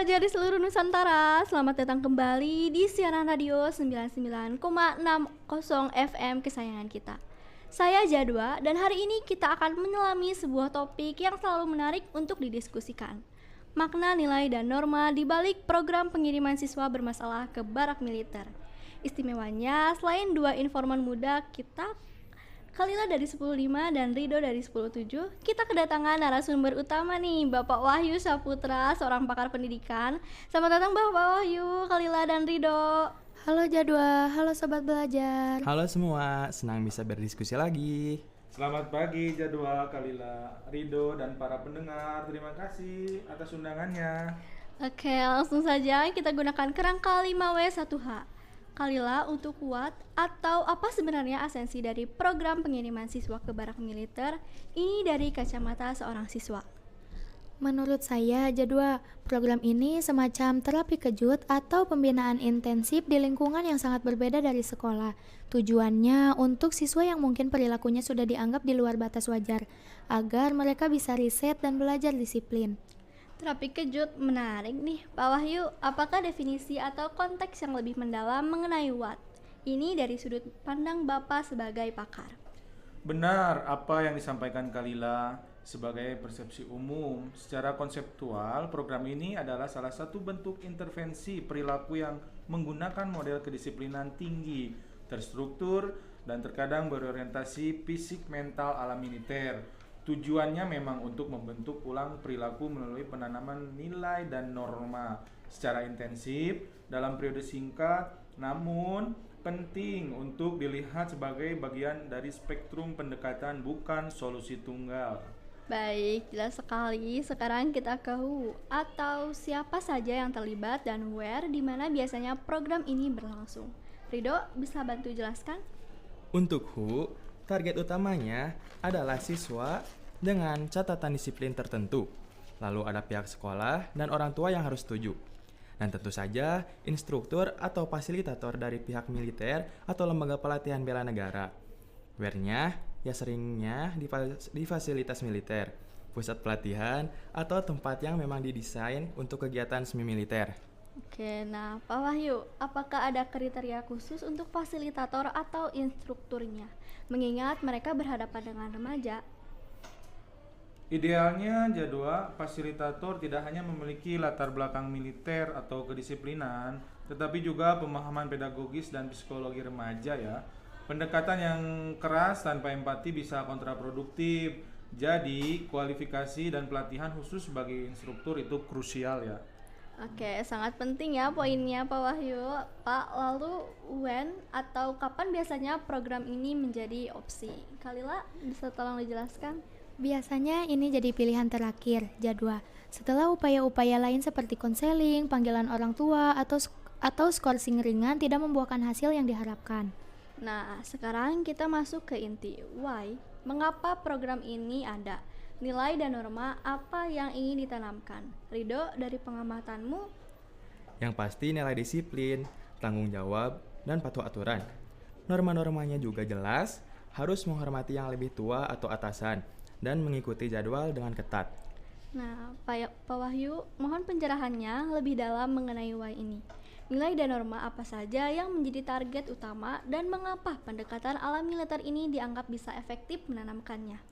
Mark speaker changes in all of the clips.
Speaker 1: pelajar di seluruh Nusantara, selamat datang kembali di siaran radio 99,60 FM kesayangan kita. Saya Jadwa dan hari ini kita akan menyelami sebuah topik yang selalu menarik untuk didiskusikan. Makna, nilai, dan norma di balik program pengiriman siswa bermasalah ke barak militer. Istimewanya, selain dua informan muda kita, Kalila dari 10.5 dan Rido dari 10.7, kita kedatangan narasumber utama nih, Bapak Wahyu Saputra, seorang pakar pendidikan. Selamat datang Bapak Wahyu, Kalila dan Rido.
Speaker 2: Halo Jadwa, halo Sobat Belajar.
Speaker 3: Halo semua, senang bisa berdiskusi lagi.
Speaker 4: Selamat pagi Jadwa, Kalila, Rido, dan para pendengar. Terima kasih atas undangannya.
Speaker 1: Oke, langsung saja kita gunakan kerangka 5W1H. Kalila, untuk kuat atau apa sebenarnya esensi dari program pengiriman siswa ke barak militer? Ini dari kacamata seorang siswa.
Speaker 2: Menurut saya, Jadwa, program ini semacam terapi kejut atau pembinaan intensif di lingkungan yang sangat berbeda dari sekolah. Tujuannya untuk siswa yang mungkin perilakunya sudah dianggap di luar batas wajar, agar mereka bisa riset dan belajar disiplin.
Speaker 1: Terapi kejut menarik nih, Pak Wahyu. Apakah definisi atau konteks yang lebih mendalam mengenai WAT? Ini dari sudut pandang Bapak sebagai pakar.
Speaker 4: Benar apa yang disampaikan Kalila. Sebagai persepsi umum, secara konseptual, program ini adalah salah satu bentuk intervensi perilaku yang menggunakan model kedisiplinan tinggi, terstruktur, dan terkadang berorientasi fisik mental ala militer. Tujuannya memang untuk membentuk ulang perilaku melalui penanaman nilai dan norma secara intensif dalam periode singkat, namun penting untuk dilihat sebagai bagian dari spektrum pendekatan, bukan solusi tunggal.
Speaker 1: Baik, jelas sekali. Sekarang kita ke WHO atau siapa saja yang terlibat dan where di mana biasanya program ini berlangsung. Rido, bisa bantu jelaskan?
Speaker 3: Untuk WHO, target utamanya adalah siswa dengan catatan disiplin tertentu. Lalu ada pihak sekolah dan orang tua yang harus setuju. Dan tentu saja instruktur atau fasilitator dari pihak militer atau lembaga pelatihan bela negara. Where-nya ya seringnya di fasilitas militer, pusat pelatihan, atau tempat yang memang didesain untuk kegiatan semi militer.
Speaker 1: Oke, nah Pak Wahyu, apakah ada kriteria khusus untuk fasilitator atau instrukturnya? Mengingat mereka berhadapan dengan remaja.
Speaker 4: Idealnya Jadwa, fasilitator tidak hanya memiliki latar belakang militer atau kedisiplinan, tetapi juga pemahaman pedagogis dan psikologi remaja ya. Pendekatan yang keras tanpa empati bisa kontraproduktif. Jadi, kualifikasi dan pelatihan khusus bagi instruktur itu krusial ya.
Speaker 1: Oke, sangat penting ya poinnya Pak Wahyu. Pak, lalu when atau kapan biasanya program ini menjadi opsi? Kalila, bisa tolong dijelaskan?
Speaker 2: Biasanya ini jadi pilihan terakhir, Jadwa. Setelah upaya-upaya lain seperti konseling, panggilan orang tua, atau skorsing ringan tidak membuahkan hasil yang diharapkan.
Speaker 1: Nah, sekarang kita masuk ke inti. Why? Mengapa program ini ada? Nilai dan norma apa yang ingin ditanamkan? Rido, dari pengamatanmu?
Speaker 3: Yang pasti nilai disiplin, tanggung jawab, dan patuh aturan. Norma-normanya juga jelas, harus menghormati yang lebih tua atau atasan, dan mengikuti jadwal dengan ketat.
Speaker 1: Nah, Pak Wahyu, mohon pencerahannya lebih dalam mengenai why ini. Nilai dan norma apa saja yang menjadi target utama dan mengapa pendekatan ala militer ini dianggap bisa efektif menanamkannya?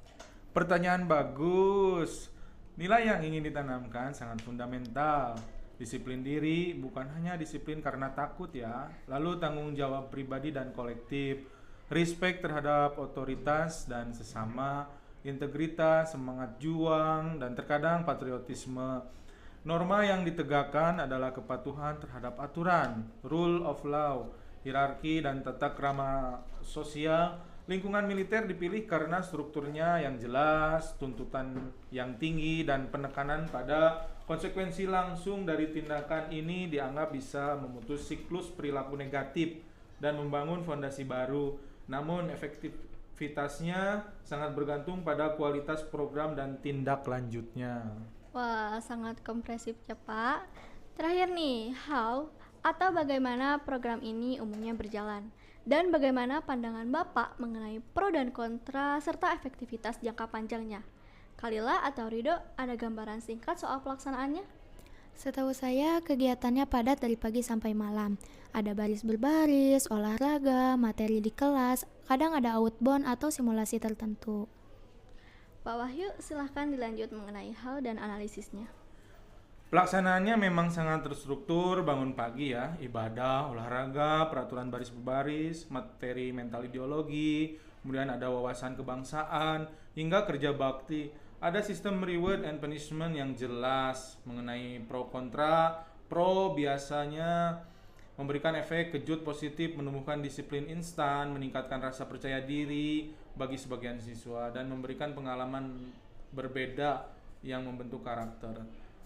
Speaker 4: Pertanyaan bagus. Nilai yang ingin ditanamkan sangat fundamental. Disiplin diri bukan hanya disiplin karena takut ya. Lalu tanggung jawab pribadi dan kolektif, respect terhadap otoritas dan sesama, integritas, semangat juang, dan terkadang patriotisme. Norma yang ditegakkan adalah kepatuhan terhadap aturan, rule of law, hierarki, dan tata krama sosial. Lingkungan militer dipilih karena strukturnya yang jelas, tuntutan yang tinggi, dan penekanan pada konsekuensi langsung dari tindakan ini dianggap bisa memutus siklus perilaku negatif dan membangun fondasi baru. Namun efektivitasnya sangat bergantung pada kualitas program dan tindak lanjutnya.
Speaker 1: Wah, sangat kompresif ya Pak. Terakhir nih, how atau bagaimana program ini umumnya berjalan? Dan bagaimana pandangan Bapak mengenai pro dan kontra serta efektivitas jangka panjangnya? Kalila atau Rido, ada gambaran singkat soal pelaksanaannya?
Speaker 2: Setahu saya kegiatannya padat dari pagi sampai malam. Ada baris berbaris, olahraga, materi di kelas, kadang ada outbound atau simulasi tertentu.
Speaker 1: Pak Wahyu, silahkan dilanjut mengenai hal dan analisisnya.
Speaker 4: Pelaksanaannya memang sangat terstruktur, bangun pagi ya, ibadah, olahraga, peraturan baris berbaris, materi mental ideologi, kemudian ada wawasan kebangsaan, hingga kerja bakti. Ada sistem reward and punishment yang jelas mengenai pro kontra. Pro biasanya memberikan efek kejut positif, menumbuhkan disiplin instan, meningkatkan rasa percaya diri bagi sebagian siswa, dan memberikan pengalaman berbeda yang membentuk karakter.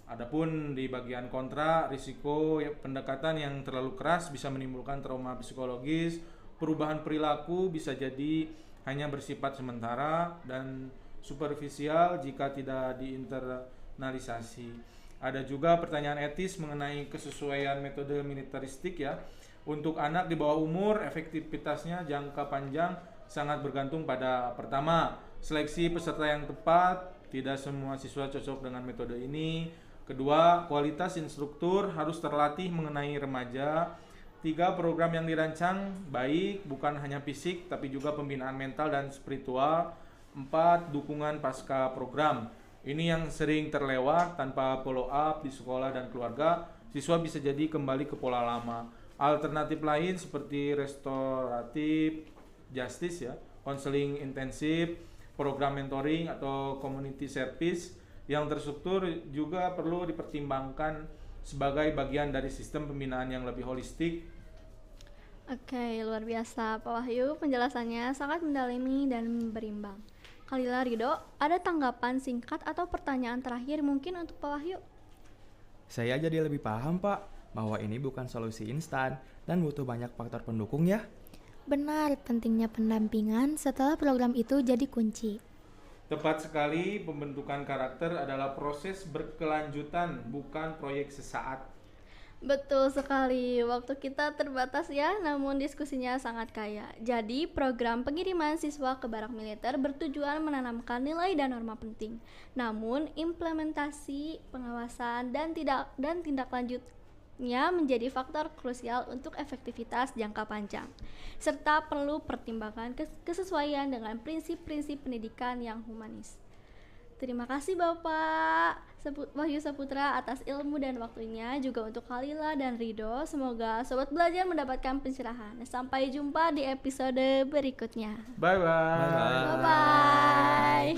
Speaker 4: Adapun di bagian kontra, risiko pendekatan yang terlalu keras bisa menimbulkan trauma psikologis, perubahan perilaku bisa jadi hanya bersifat sementara dan superficial jika tidak diinternalisasi. Ada juga pertanyaan etis mengenai kesesuaian metode militeristik ya. Untuk anak di bawah umur, efektivitasnya jangka panjang sangat bergantung pada pertama, seleksi peserta yang tepat, tidak semua siswa cocok dengan metode ini. Kedua, kualitas instruktur harus terlatih mengenai remaja. Tiga, program yang dirancang baik, bukan hanya fisik tapi juga pembinaan mental dan spiritual. Empat, dukungan pasca program. Ini yang sering terlewat tanpa follow up di sekolah dan keluarga, siswa bisa jadi kembali ke pola lama. Alternatif lain seperti restoratif justice ya, konseling intensif, program mentoring atau community service yang terstruktur juga perlu dipertimbangkan sebagai bagian dari sistem pembinaan yang lebih holistik.
Speaker 1: Oke, luar biasa Pak Wahyu, penjelasannya sangat mendalami dan berimbang. Kalila Ridho, ada tanggapan singkat atau pertanyaan terakhir mungkin untuk Pak Wahyu?
Speaker 3: Saya jadi lebih paham, Pak, bahwa ini bukan solusi instan dan butuh banyak faktor pendukung ya.
Speaker 2: Benar, pentingnya pendampingan setelah program itu jadi kunci.
Speaker 4: Tepat sekali, pembentukan karakter adalah proses berkelanjutan, bukan proyek sesaat.
Speaker 1: Betul sekali, waktu kita terbatas ya, namun diskusinya sangat kaya. Jadi, program pengiriman siswa ke barak militer bertujuan menanamkan nilai dan norma penting. Namun, implementasi, pengawasan, dan tindak lanjutnya menjadi faktor krusial untuk efektivitas jangka panjang. Serta perlu pertimbangan kesesuaian dengan prinsip-prinsip pendidikan yang humanis. Terima kasih Bapak Wahyu Saputra atas ilmu dan waktunya, juga untuk Kalila dan Ridho. Semoga Sobat Belajar mendapatkan pencerahan. Sampai jumpa di episode berikutnya.
Speaker 4: Bye bye.
Speaker 3: Bye-bye.
Speaker 1: Bye-bye.